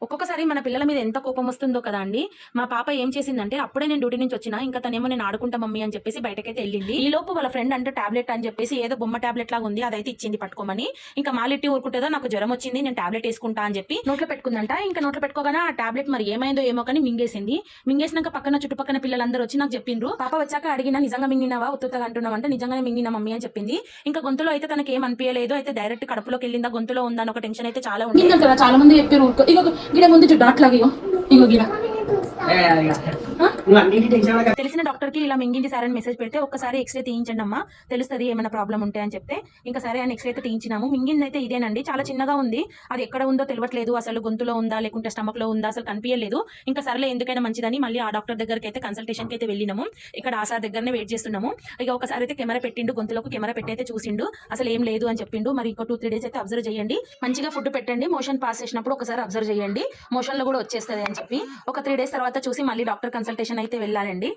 ఒక్కొక్కసారి మన పిల్లల మీద ఎంత కోపం వస్తుందో కదా అండి. మా పాప ఏం చేసిందంటే అప్పుడే నేను డ్యూటీ నుంచి వచ్చినా ఇంకా తనేమో నేను ఆడుకుంటా మమ్మీ అని చెప్పేసి బయటకైతే వెళ్ళింది. ఈ లోపు వాళ్ళ ఫ్రెండ్ అంటే టాబ్లెట్ అని చెప్పేసి ఏదో బొమ్మ టాబ్లెట్ లాగా ఉంది అదైతే ఇచ్చింది పట్టుకోమని. ఇంకా మాలిట్టి ఊరుకుంటుందో నాకు జ్వరం వచ్చింది నేను టాబ్లెట్ వేసుకుంటా అని చెప్పి నోట్లో పెట్టుకుందంట. ఇంకా నోట్లో పెట్టుకోగానే ఆ టాబ్లెట్ మరి ఏమైందో ఏమో కానీ మింగేసింది. మింగేసినాక పక్కన చుట్టుపక్కల పిల్లలందరూ వచ్చి నాకు చెప్పిండ్రు. పాప వచ్చాక అడిగినా నిజంగా మింగినావా ఉత్తుగా అంటున్నావు అంటే నిజంగానే మింగిన మమ్మీ అని చెప్పింది. ఇంకా గొంతులో అయితే తనకి ఏం అనిపించలేదు. అయితే డైరెక్ట్ కడుపులోకి వెళ్ళిందా గొంతులో ఉందా అని ఒక టెన్షన్ అయితే చాలా ఉంది. చాలా మంది చెప్పారు ఇగో గిడ ముందు చుట్టూ అట్లాగే ఇగో గిడ తెలిసిన డాక్టర్ కి ఇలా మింగింది సార్ అని మెసేజ్ పెడితే ఒక్కసారి ఎక్స్రే తీయించండి అమ్మా తెలుస్తుంది ఏమైనా ప్రాబ్లం ఉంటే అని చెప్తే ఇంకా సరే అని ఎక్స్రే అయితే తీయించినాము. మింగింది అయితే ఇదేనండి, చాలా చిన్నగా ఉంది. అది ఎక్కడ ఉందో తెలియట్లేదు, అసలు గొంతులో ఉందా లేకుంటే స్టమక్ లో ఉందా అసలు కనిపించలేదు. ఇంకా సరేలే ఎందుకైనా మంచిదని మళ్ళీ ఆ డాక్టర్ దగ్గరికి అయితే కన్సల్టేషన్ కి అయితే వెళ్ళినాము. ఇక్కడ ఆ సార్ దగ్గరనే వెయిట్ చేస్తున్నాము. ఇక ఒకసారి అయితే కెమెరా పెట్టిండు, గొంతులోకి కెమెరా పెట్టి అయితే చూసిండు, అసలు ఏం లేదు అని చెప్పిండు. మరి ఇంకో 2-3 డేస్ అయితే అబ్జర్వ్ చేయండి, మంచిగా ఫుడ్ పెట్టండి, మోషన్ పాస్ చేసినప్పుడు ఒకసారి అబ్జర్వ్ చేయండి, మోషన్ లో కూడా వచ్చేస్తుంది అని చెప్పి ఒక 3 డేస్ తర్వాత చూసి మళ్ళీ డాక్టర్ కన్సల్టేషన్ అయితే వెళ్ళాలండి.